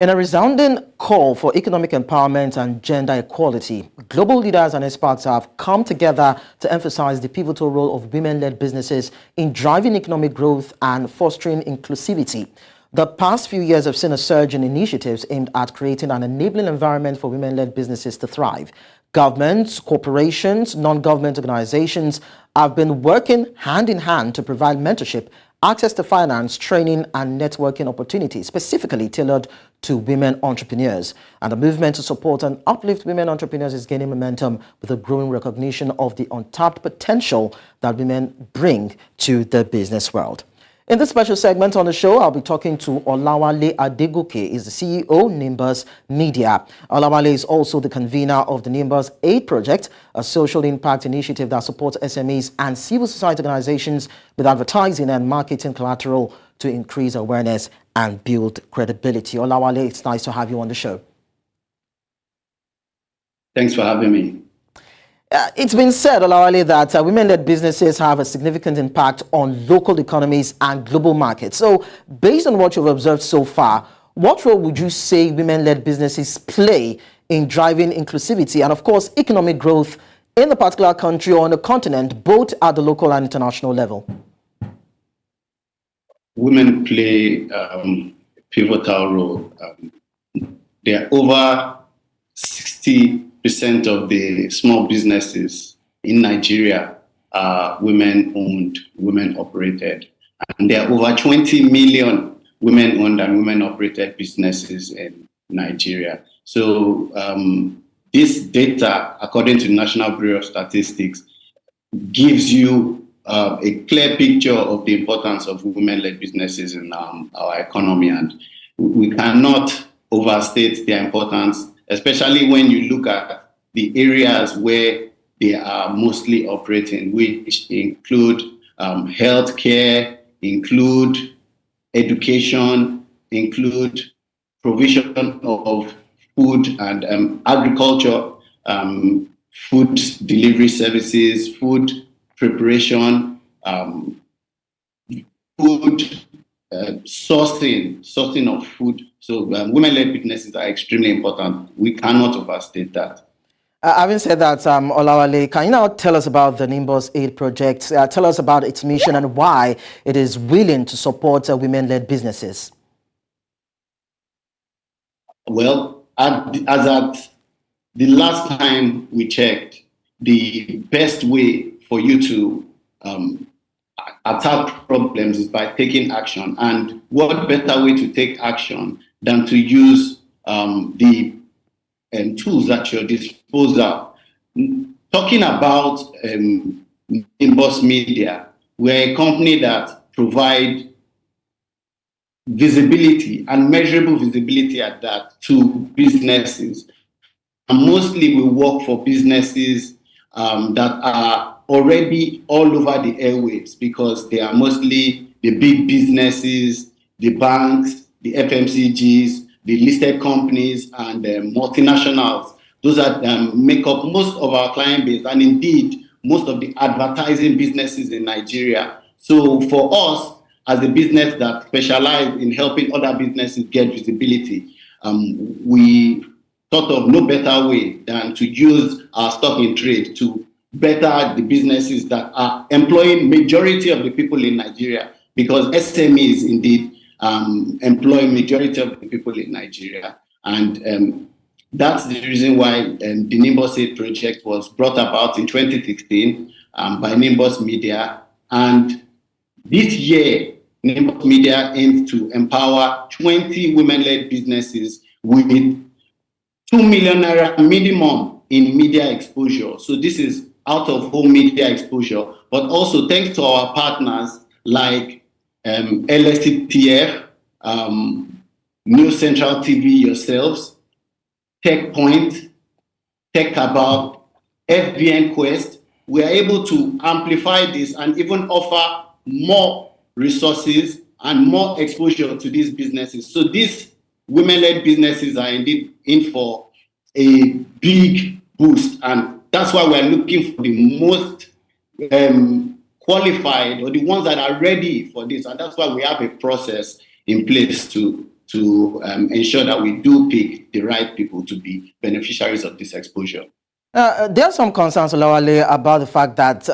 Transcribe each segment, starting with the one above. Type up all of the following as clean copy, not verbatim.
In a resounding call for economic empowerment and gender equality, global leaders and experts have come together to emphasize the pivotal role of women-led businesses in driving economic growth and fostering inclusivity. The past few years have seen a surge in initiatives aimed at creating an enabling environment for women-led businesses to thrive. Governments, corporations, non-government organizations have been working hand in hand to provide mentorship, access to finance, training, and networking opportunities specifically tailored to women entrepreneurs. And the movement to support and uplift women entrepreneurs is gaining momentum with a growing recognition of the untapped potential that women bring to the business world. In this special segment on the show, I'll be talking to Olawale Adegoke. He's the CEO, Nimbus Media. Olawale is also the convener of the Nimbus Aid Project, a social impact initiative that supports SMEs and civil society organizations with advertising and marketing collateral to increase awareness and build credibility. Olawale, it's nice to have you on the show. Thanks for having me. It's been said, Olawale, that women-led businesses have a significant impact on local economies and global markets. So, based on what you've observed so far, what role would you say women-led businesses play in driving inclusivity and, of course, economic growth in a particular country or on the continent, both at the local and international level? Women play a pivotal role. There are over 60% of the small businesses in Nigeria are women-owned, women-operated. And there are over 20 million women-owned and women-operated businesses in Nigeria. So this data, according to the National Bureau of Statistics, gives you a clear picture of the importance of women-led businesses in our economy. And we cannot overstate their importance, especially when you look at the areas where they are mostly operating, which include healthcare, include education, include provision of food and agriculture, food delivery services, food preparation, food sourcing of food. So women-led businesses are extremely important. We cannot overstate that. Having said that, Olawale, can you now tell us about the Nimbus Aid Project? Tell us about its mission and why it is willing to support women-led businesses. Well, as at the last time we checked, the best way for you to attack problems is by taking action. And what better way to take action than to use the tools at your disposal? Talking about Nimbus Media, we're a company that provides visibility and measurable visibility at that to businesses. And mostly we work for businesses that are already all over the airwaves because they are mostly the big businesses, the banks, the FMCGs, the listed companies, and multinationals. Those are make up most of our client base, and indeed most of the advertising businesses in Nigeria. So for us, as a business that specializes in helping other businesses get visibility, we thought of no better way than to use our stock in trade to better the businesses that are employing majority of the people in Nigeria, because SMEs indeed employ majority of the people in Nigeria. And that's the reason why the Nimbus Aid Project was brought about in 2016 by Nimbus Media. And this year, Nimbus Media aims to empower 20 women-led businesses with 2 million naira minimum in media exposure. So this is out-of-home media exposure, but also thanks to our partners like LSTF, New Central TV yourselves, TechPoint, TechAbout, FBN Quest, we are able to amplify this and even offer more resources and more exposure to these businesses. So these women-led businesses are indeed in for a big boost, and that's why we're looking for the most qualified or the ones that are ready for this, and that's why we have a process in place to ensure that we do pick the right people to be beneficiaries of this exposure. There are some concerns, Olawale, about the fact that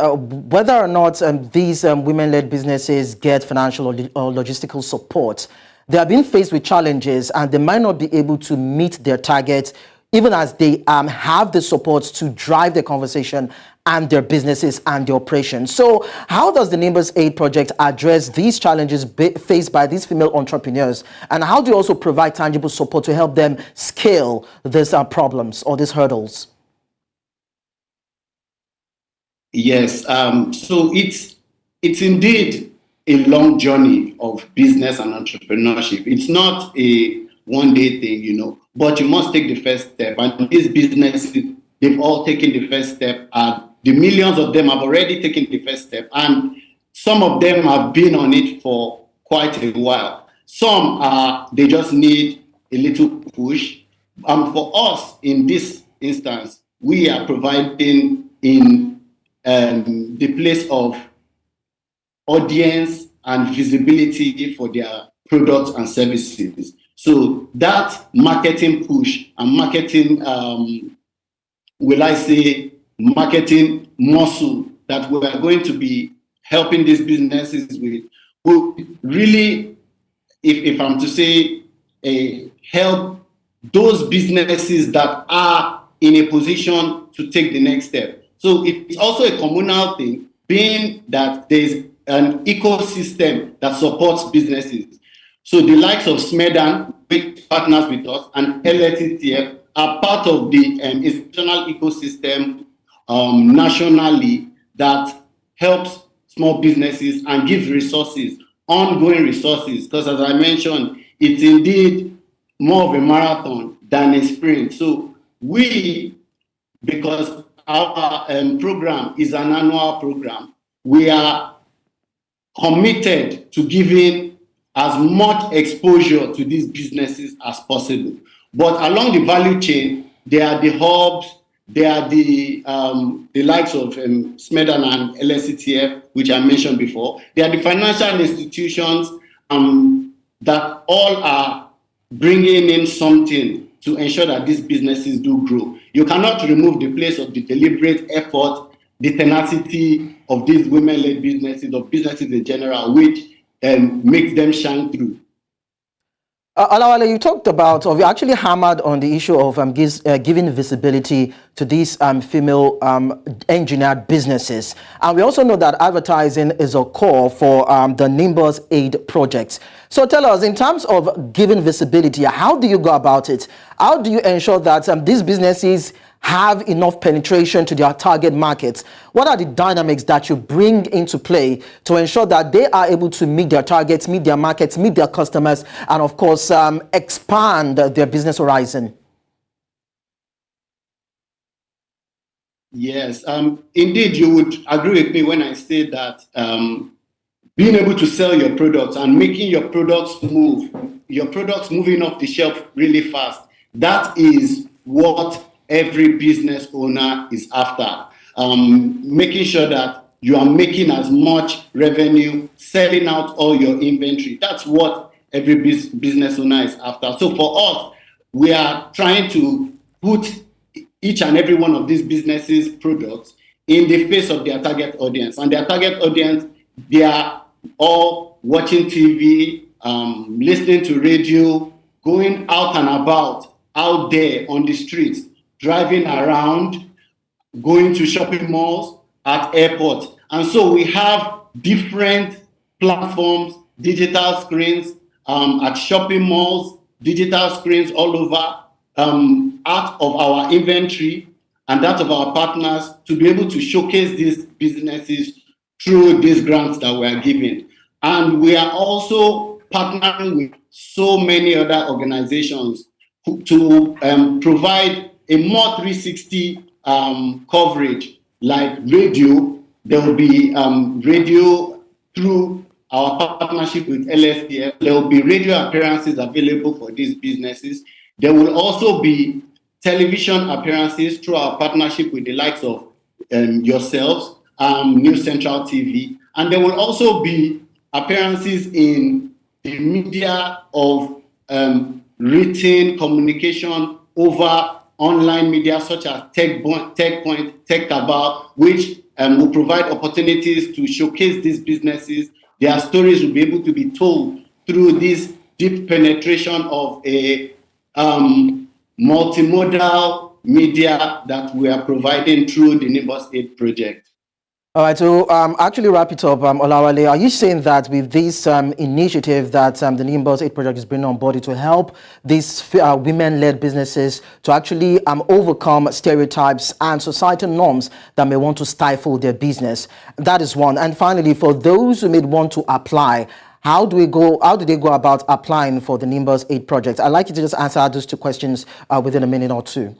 whether or not these women-led businesses get financial or logistical support, they are being faced with challenges and they might not be able to meet their targets, even as they have the support to drive the conversation and their businesses and their operations. So how does the Nimbus Aid project address these challenges faced by these female entrepreneurs? And how do you also provide tangible support to help them scale these problems or these hurdles? Yes, so it's indeed a long journey of business and entrepreneurship. It's not a one-day thing, but you must take the first step. And these businesses, they've all taken the first step, and the millions of them have already taken the first step. And some of them have been on it for quite a while. Some they just need a little push. For us, in this instance, we are providing in the place of audience and visibility for their products and services. So that marketing push and marketing, marketing muscle that we are going to be helping these businesses with will really, if I'm to say, help those businesses that are in a position to take the next step. So it's also a communal thing, being that there's an ecosystem that supports businesses. So the likes of SMEDAN, which partners with us, and LSETF are part of the institutional ecosystem nationally that helps small businesses and gives resources, ongoing resources, because as I mentioned, it's indeed more of a marathon than a sprint. So because our program is an annual program, we are committed to giving as much exposure to these businesses as possible. But along the value chain, there are the hubs, there are the likes of SMEDAN and LSETF, which I mentioned before. There are the financial institutions that all are bringing in something to ensure that these businesses do grow. You cannot remove the place of the deliberate effort, the tenacity of these women-led businesses, or businesses in general, which makes them shine through. Olawale, you talked about, or you actually hammered on the issue of giving visibility to these female engineered businesses. And we also know that advertising is a core for the Nimbus Aid project. So tell us, in terms of giving visibility, how do you go about it? How do you ensure that these businesses have enough penetration to their target markets? What are the dynamics that you bring into play to ensure that they are able to meet their targets, meet their markets, meet their customers, and of course, expand their business horizon? Yes, indeed, you would agree with me when I say that being able to sell your products and making your products moving off the shelf really fast, that is what every business owner is after. Making sure that you are making as much revenue, selling out all your inventory. That's what every business owner is after. So for us, we are trying to put each and every one of these businesses' products in the face of their target audience. And their target audience, they are all watching TV, listening to radio, going out and about, out there on the streets, driving around, going to shopping malls, at airports. And so we have different platforms, digital screens at shopping malls, digital screens all over, out of our inventory and that of our partners to be able to showcase these businesses through these grants that we are giving. And we are also partnering with so many other organizations to provide a more 360 coverage, like radio. There will be radio through our partnership with LSTF. There will be radio appearances available for these businesses. There will also be television appearances through our partnership with the likes of yourselves, News Central TV. And there will also be appearances in the media of written communication over online media such as TechPoint, TechCabal, which will provide opportunities to showcase these businesses. Their stories will be able to be told through this deep penetration of a multimodal media that we are providing through the Nimbus 8 project. All right, so actually wrap it up, Olawale, are you saying that with this initiative that the Nimbus 8 project is bringing on board to help these women-led businesses to actually overcome stereotypes and societal norms that may want to stifle their business? That is one. And finally, for those who may want to apply, how do they go about applying for the Nimbus 8 project? I'd like you to just answer those two questions within a minute or two.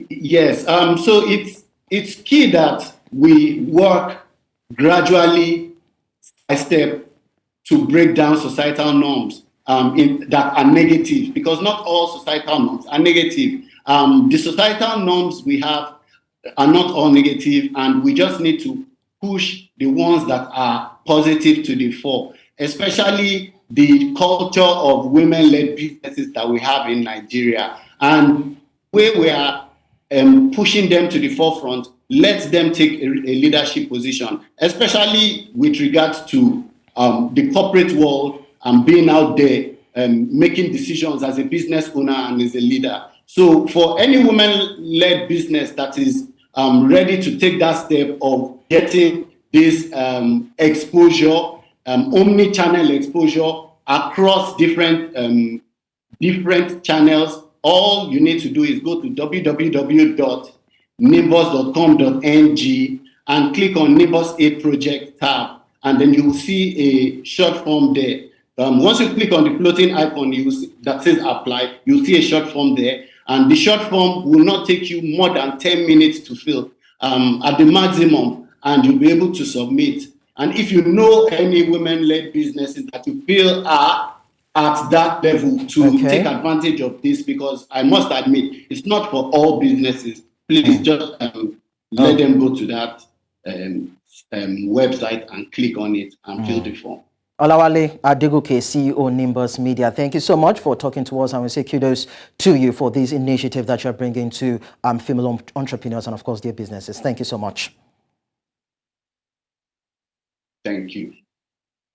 Yes, so it's key that we work gradually, by step, to break down societal norms that are negative, because not all societal norms are negative. The societal norms we have are not all negative, and we just need to push the ones that are positive to the fore, especially the culture of women-led businesses that we have in Nigeria. And where we are pushing them to the forefront, lets them take a leadership position, especially with regards to the corporate world and being out there making decisions as a business owner and as a leader. So for any woman-led business that is ready to take that step of getting this exposure, omni-channel exposure across different channels, all you need to do is go to www.nimbus.com.ng and click on Nimbus 8 Project tab, and then you will see a short form there. Once you click on the floating icon that says apply, you'll see a short form there, and the short form will not take you more than 10 minutes to fill at the maximum, and you'll be able to submit. And if you know any women-led businesses that you feel are at that level to take advantage of this, because I must admit, it's not for all businesses. Please just let them go to that website and click on it and fill the form. Olawale Adegoke, CEO Nimbus Media, thank you so much for talking to us, and we say kudos to you for this initiative that you're bringing to female entrepreneurs and, of course, their businesses. Thank you so much. Thank you.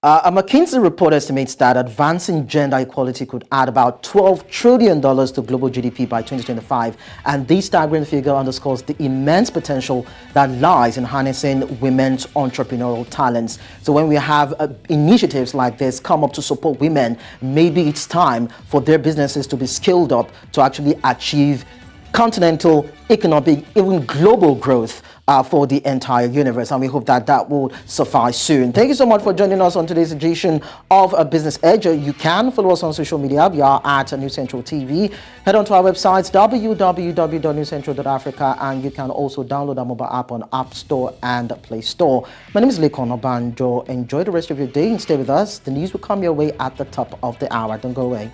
A McKinsey report estimates that advancing gender equality could add about $12 trillion to global GDP by 2025. And this staggering figure underscores the immense potential that lies in harnessing women's entrepreneurial talents. So when we have initiatives like this come up to support women, maybe it's time for their businesses to be scaled up to actually achieve continental, economic, even global growth for the entire universe, and we hope that that will suffice soon. Thank you so much for joining us on today's edition of Business Edge. You can follow us on social media. We are at New Central TV. Head on to our websites www.newcentral.africa, and you can also download our mobile app on App Store and Play Store. My name is Lekon Obanjo. Enjoy the rest of your day and stay with us. The news will come your way at the top of the hour. Don't go away.